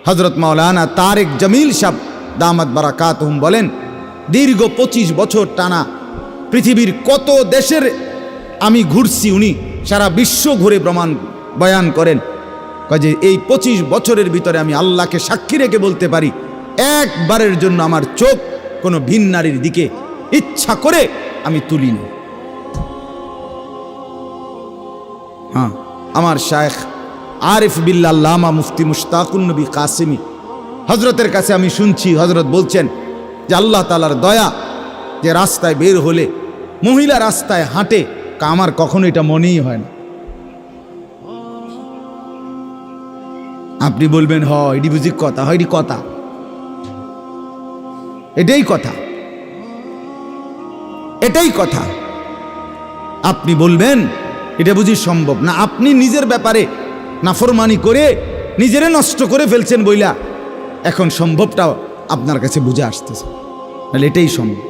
হযরত মাওলানা তারেক জামিল সাহেব দামাত বারাকাতুহুম বলেন, দীর্ঘ 25 বছর টানা পৃথিবীর কত দেশের আমি ঘুরছি, উনি সারা বিশ্ব ঘুরে প্রমাণ বয়ান করেন যে এই 25 বছরের ভিতরে আমি আল্লাহকে সাক্ষী রেখে বলতে পারি, একবারের জন্য আমার চোখ কোনো ভিন নারীর দিকে ইচ্ছা করে আমি তুলিনি। হ্যাঁ, আমার শায়েখ আরিফ বিল্লাহ আল্লামা মুফতি মুশতাকুন নবী কাসেমি হজরতের কাছে আমি শুনছি, হজরত বলছেন যে আল্লাহ তাআলার দয়া যে রাস্তায় বের হলে মহিলা রাস্তায় হাঁটে, আমার কখনো এটা মনেই হয় না। আপনি বলবেন হ এটি বুঝি কথা, হয় এটি কথা, এটাই কথা, এটাই কথা। আপনি বলবেন এটা বুঝি সম্ভব না। আপনি নিজের ব্যাপারে নাফরমানি করে নিজেরে নষ্ট করে ফেলছেন বইলা এখন সম্ভবটাও আপনার কাছে বুঝে আসতেছে, তাহলে এটাই সম্ভব।